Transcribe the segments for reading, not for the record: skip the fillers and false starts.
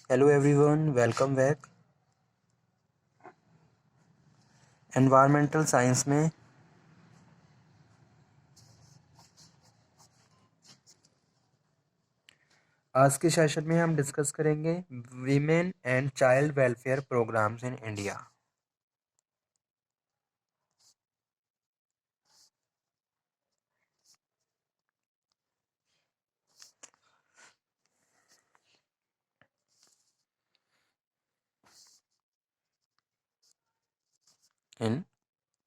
Hello everyone, welcome back. Environmental science में आज के सेशन में हम डिस्कस करेंगे women and child welfare programmes in India. In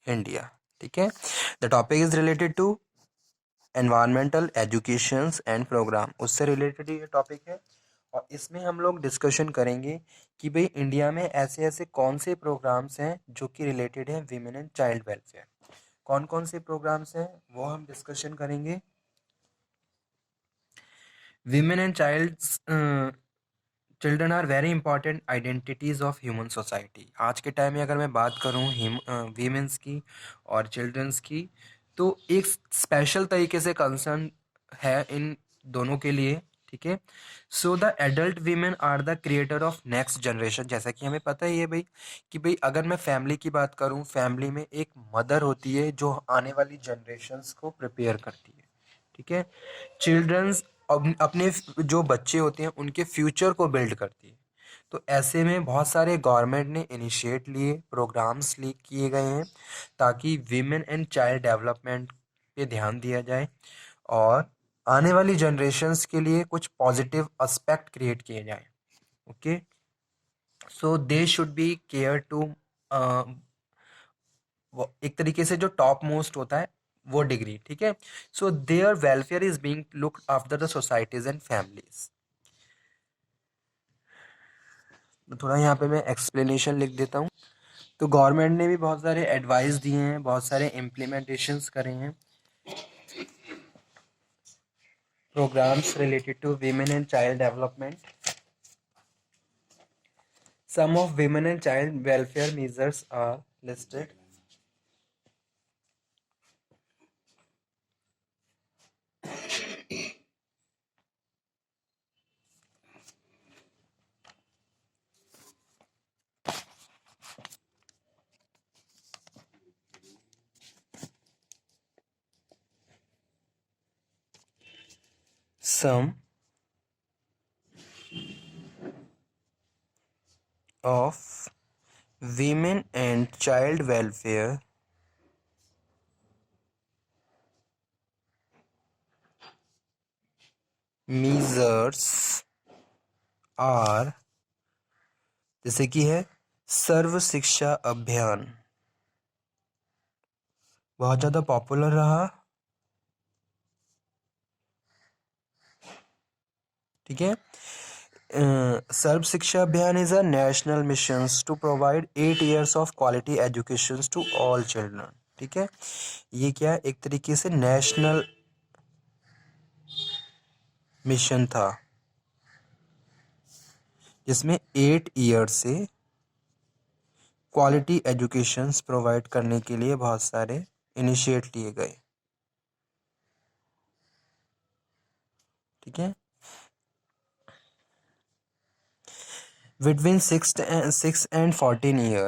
India, ठीक है। The topic is related to environmental educations and program, उससे रिलेटेड ये टॉपिक है। और इसमें हम लोग डिस्कशन करेंगे कि भाई इंडिया में ऐसे ऐसे कौन से प्रोग्राम्स हैं जो कि रिलेटेड हैं वीमेन एंड चाइल्ड वेलफेयर। कौन कौन से प्रोग्राम्स हैं वो हम डिस्कशन करेंगे। Women and children are very important identities of human society. आज के टाइम में अगर मैं बात करूँ वीमेंस की और चिल्ड्रंस की, तो एक स्पेशल तरीके से कंसर्न है इन दोनों के लिए, ठीक है। So the adult women are the creator of next generation. जैसा कि हमें पता ही है भाई कि भाई अगर मैं फैमिली की बात करूँ, फैमिली में एक मदर होती है जो आने वाली जनरेशन्स को प्रिपेयर करती है, ठीक है। चिल्ड्रंस अपने जो बच्चे होते हैं उनके फ्यूचर को बिल्ड करती है। तो ऐसे में बहुत सारे गवर्नमेंट ने इनिशिएट लिए, प्रोग्राम्स लिए किए गए हैं ताकि विमेन एंड चाइल्ड डेवलपमेंट पे ध्यान दिया जाए और आने वाली जनरेशन्स के लिए कुछ पॉजिटिव एस्पेक्ट क्रिएट किए जाए। Okay, so they should be care to, एक तरीके से जो टॉप मोस्ट होता है वो डिग्री, ठीक है। So their welfare is being looked after the societies and families. थोड़ा यहाँ पे मैं एक्सप्लेनेशन लिख देता हूँ। तो गवर्नमेंट ने भी बहुत सारे एडवाइस दिए हैं, बहुत सारे इम्प्लीमेंटेशंस करे हैं, programs related to women and child development. Some of women and child welfare measures are listed. Some of women and child welfare measures are, जैसे कि है सर्व शिक्षा अभियान, बहुत ज़्यादा पॉपुलर रहा, ठीक है। Sarva Shiksha Abhiyan is a national mission to provide 8 years of quality education to all children, ठीक है। ये क्या है, एक तरीके से नेशनल मिशन था जिसमें 8 year से क्वालिटी एजुकेशंस प्रोवाइड करने के लिए बहुत सारे इनिशिएट लिए गए, ठीक है। Between 6 and 14 year,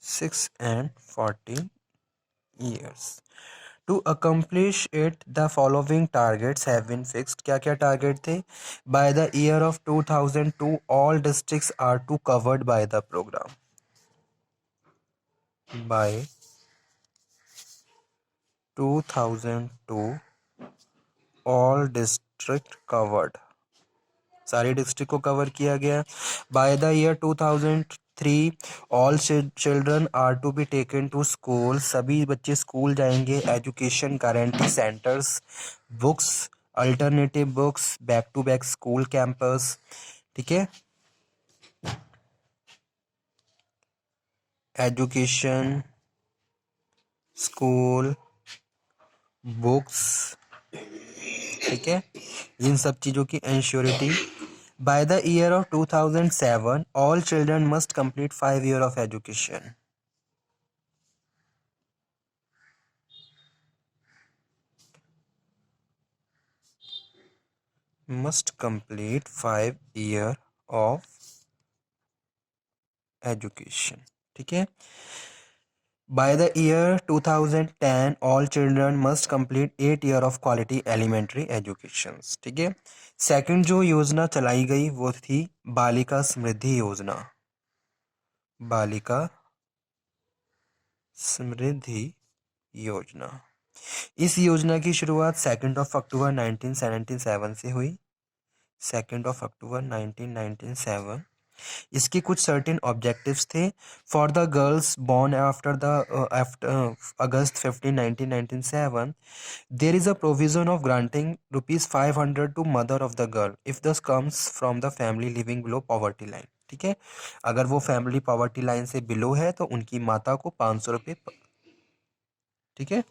6 and 14 years, to accomplish it the following targets have been fixed. क्या क्या टारगेट थे? By the year of 2002 all districts are to covered by the program. By 2002 all district covered, सारे district को cover किया गया। By the year 2003 all children are to be taken to school, सभी बच्चे school जाएंगे। Education guarantee centres, books, alternative books, back to back school campus, ठीक है। Education, school, books, ठीक है, इन सब चीज़ों की ensurity. By the year of 2007 all children must complete 5 year of education. must complete 5 year of education. ठीक है. By the year 2010, all children must complete 8 year of quality elementary education. ठीक है. Second जो योजना चलाई गई वो थी बालिका समृद्धि योजना. बालिका समृद्धि योजना. इस योजना की शुरुआत 2 अक्टूबर 1977 से हुई. 2 अक्टूबर 1997. इसके कुछ सर्टेन ऑब्जेक्टिव्स थे. For the girls born after August 15 1997, there is a provision of granting ₹500 to mother of the girl if this comes from the family living below poverty line. ठीक है. अगर वो फैमिली पॉवर्टी लाइन से below है तो उनकी माता को ₹500. ठीक है.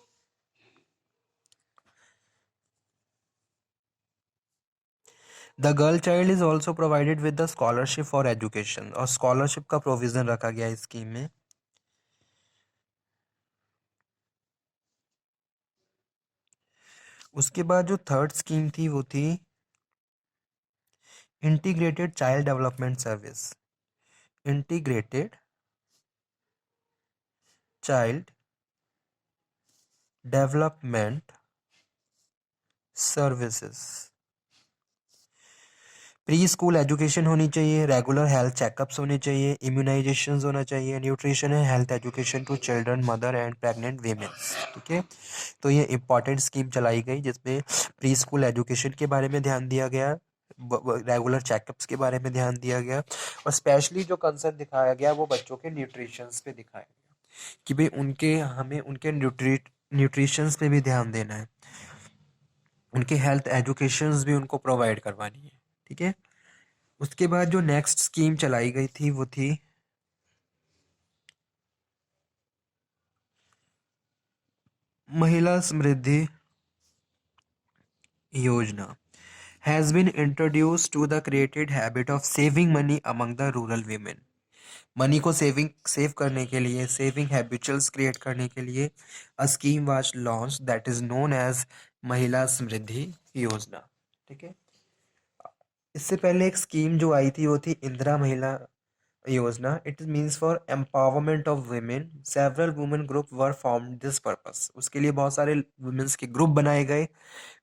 The girl child is also provided with the scholarship for education. और स्कॉलरशिप का प्रोविजन रखा गया इस स्कीम में. उसके बाद जो थर्ड स्कीम थी वो थी integrated child development service. Integrated child development services. Pre school education होनी चाहिए, रेगुलर हेल्थ चेकअप्स होने चाहिए, इम्यूनाइजेशन होना चाहिए, nutrition and health education to children, mother and pregnant womens. ठीक है. तो ये इंपॉर्टेंट स्कीम चलाई गई जिसमें प्री स्कूल एजुकेशन के बारे में ध्यान दिया गया, रेगुलर चेकअप्स के बारे में ध्यान दिया गया, और स्पेशली जो कंसर्न दिखाया गया वो बच्चों के न्यूट्रिशंस पे दिखाया गया कि भाई उनके हमें उनके न्यूट्रिशंस पे भी ध्यान देना है, उनके हेल्थ एजुकेशंस भी उनको प्रोवाइड करवानी है. ठीक है. उसके बाद जो नेक्स्ट स्कीम चलाई गई थी वो थी Mahila Samriddhi Yojana. Has been introduce to the created habit of saving money among the rural women. Money को सेव करने के लिए, सेविंग हैबिचुअल्स क्रिएट करने के लिए a scheme was launched that is known as Mahila Samriddhi योजना. ठीक है. इससे पहले एक स्कीम जो आई थी वो थी इंदिरा महिला योजना. It means for empowerment of women. Several women group were form this purpose. उसके लिए बहुत सारे वुमेन्स के ग्रुप बनाए गए,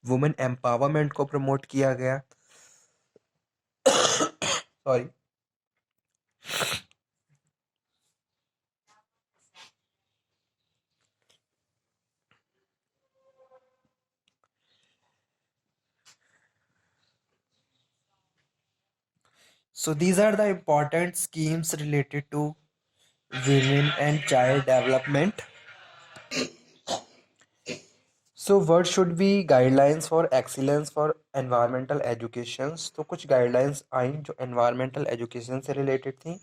वुमेन एम्पावरमेंट को प्रमोट किया गया. Sorry. So these are the important schemes related to women and child development. So what should be guidelines for excellence for environmental education? तो कुछ guidelines आई जो environmental education से related थी.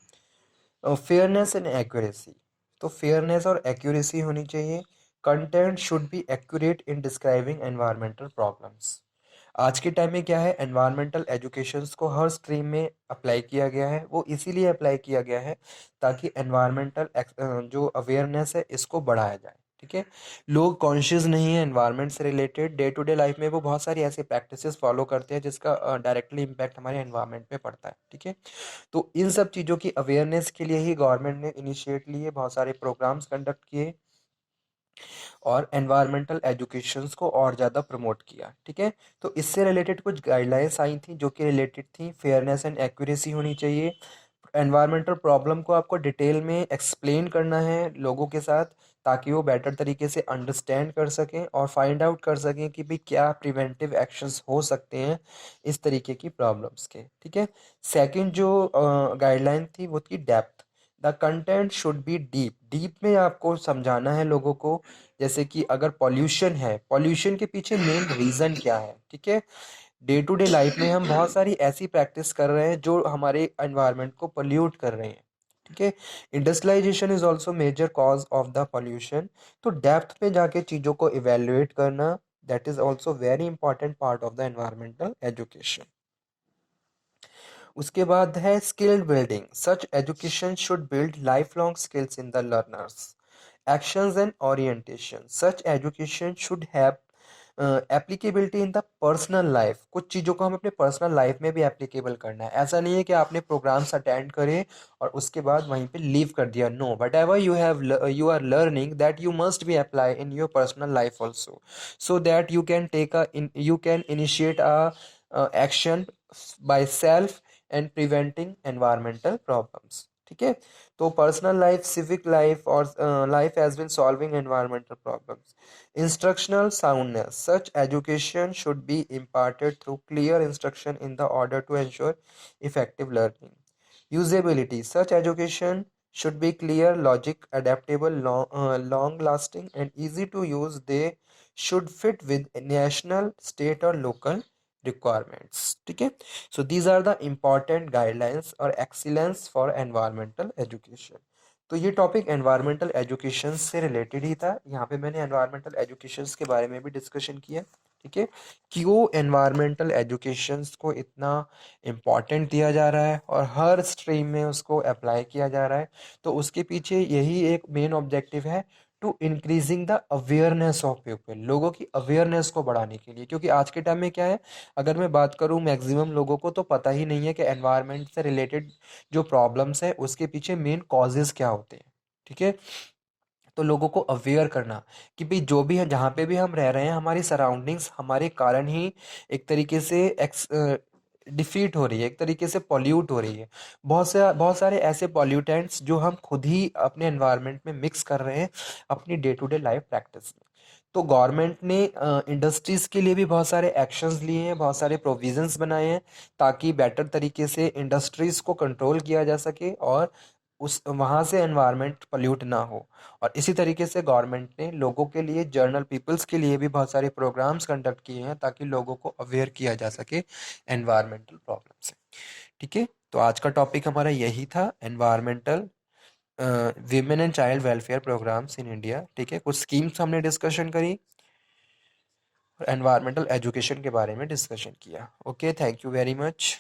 Fairness and accuracy. तो fairness और accuracy होनी चाहिए. Content should be accurate in describing environmental problems. आज के टाइम में क्या है, एनवायरमेंटल एजुकेशंस को हर स्ट्रीम में अप्लाई किया गया है. वो इसीलिए अप्लाई किया गया है ताकि एनवायरमेंटल जो अवेयरनेस है इसको बढ़ाया जाए. ठीक है. लोग कॉन्शियस नहीं है एनवायरनमेंट से related. Day to day life में वो बहुत सारी ऐसी प्रैक्टिसेस फॉलो करते हैं जिसका डायरेक्टली इम्पैक्ट हमारे एनवायरनमेंट पे पड़ता है. ठीक है. तो इन सब चीज़ों की अवेयरनेस के लिए ही गवर्नमेंट ने इनिशिएट लिए, बहुत सारे प्रोग्राम्स कंडक्ट किए और एनवायरमेंटल एजुकेशंस को और ज़्यादा प्रमोट किया. ठीक है. तो इससे रिलेटेड कुछ गाइडलाइंस आई थी जो कि रिलेटेड थी फेयरनेस एंड एक्यूरेसी होनी चाहिए. एनवायरमेंटल प्रॉब्लम को आपको डिटेल में एक्सप्लेन करना है लोगों के साथ ताकि वो बेटर तरीके से अंडरस्टैंड कर सकें और फाइंड आउट कर सकें कि भाई क्या प्रिवेंटिव एक्शंस हो सकते हैं इस तरीके की प्रॉब्लम्स के. ठीक है. सेकंड जो गाइडलाइन थी वो थी depth. The content should be deep. Deep में आपको समझाना है लोगों को, जैसे कि अगर पॉल्यूशन है, पॉल्यूशन के पीछे मेन रीज़न क्या है. ठीक है. डे टू डे लाइफ में हम बहुत सारी ऐसी प्रैक्टिस कर रहे हैं जो हमारे एनवायरनमेंट को पोल्यूट कर रहे हैं. ठीक है. Industrialisation is also major cause of the pollution. तो डेप्थ में जाके चीज़ों को इवेल्युएट करना, that is also very important part of the environmental education. उसके बाद है skill building. Such education should build life long skills in the learners. Actions and orientation. Such education should have applicability in the personal life, कुछ चीज़ों को हमें अपने personal life में भी एप्लीकेबल करना है। ऐसा नहीं है कि आपने प्रोग्राम्स अटेंड करे और उसके बाद वहीं पे लीव कर दिया। No, whatever you are learning that you must be apply in your personal life also, so that you can initiate action by self and preventing environmental problems. ठीक है, तो पर्सनल लाइफ, सिविक लाइफ और life has been solving environmental problems. Instructional soundness. Such education should be imparted through clear instruction in the order to ensure effective learning. Usability. Such education should be clear, logic, adaptable, long lasting, and easy to use. They should fit with national, state, or local requirements. ठीक है, so these are the important guidelines or excellence for environmental education. तो ये topic environmental education से related ही था। यहाँ पे मैंने environmental education के बारे में भी डिस्कशन किया। ठीक है, क्यों एनवायरमेंटल एजुकेशन को इतना इम्पोर्टेंट दिया जा रहा है और हर स्ट्रीम में उसको अप्लाई किया जा रहा है, तो उसके पीछे यही एक मेन ऑब्जेक्टिव है, to increasing the awareness of people, लोगों की अवेयरनेस को बढ़ाने के लिए। क्योंकि आज के टाइम में क्या है, अगर मैं बात करूं, मैक्सिमम लोगों को तो पता ही नहीं है कि एनवायरनमेंट से रिलेटेड जो प्रॉब्लम्स है उसके पीछे मेन कॉजेज क्या होते हैं। ठीक है, तो लोगों को अवेयर करना कि भाई जो भी है, जहाँ पे भी हम रह रहे हैं, हमारी सराउंडिंग्स हमारे कारण ही एक तरीके से डिफीट हो रही है, एक तरीके से पॉल्यूट हो रही है। बहुत सारे ऐसे पॉल्यूटेंट्स जो हम खुद ही अपने एनवायरनमेंट में मिक्स कर रहे हैं अपनी day to day life practice में। तो गवर्नमेंट ने इंडस्ट्रीज के लिए भी बहुत सारे एक्शंस लिए हैं, बहुत सारे प्रोविजंस बनाए हैं, ताकि बेटर तरीके से इंडस्ट्रीज को कंट्रोल किया जा सके और उस वहाँ से एनवायरनमेंट पोल्यूट ना हो। और इसी तरीके से गवर्नमेंट ने लोगों के लिए, जर्नल पीपल्स के लिए भी बहुत सारे प्रोग्राम्स कंडक्ट किए हैं ताकि लोगों को अवेयर किया जा सके एनवायरमेंटल प्रॉब्लम से। ठीक है, तो आज का टॉपिक हमारा यही था, environmental women and child welfare programmes in India. ठीक है, कुछ स्कीम्स हमने डिस्कशन करी और एनवायरमेंटल एजुकेशन के बारे में डिस्कशन किया। Okay, thank you very much.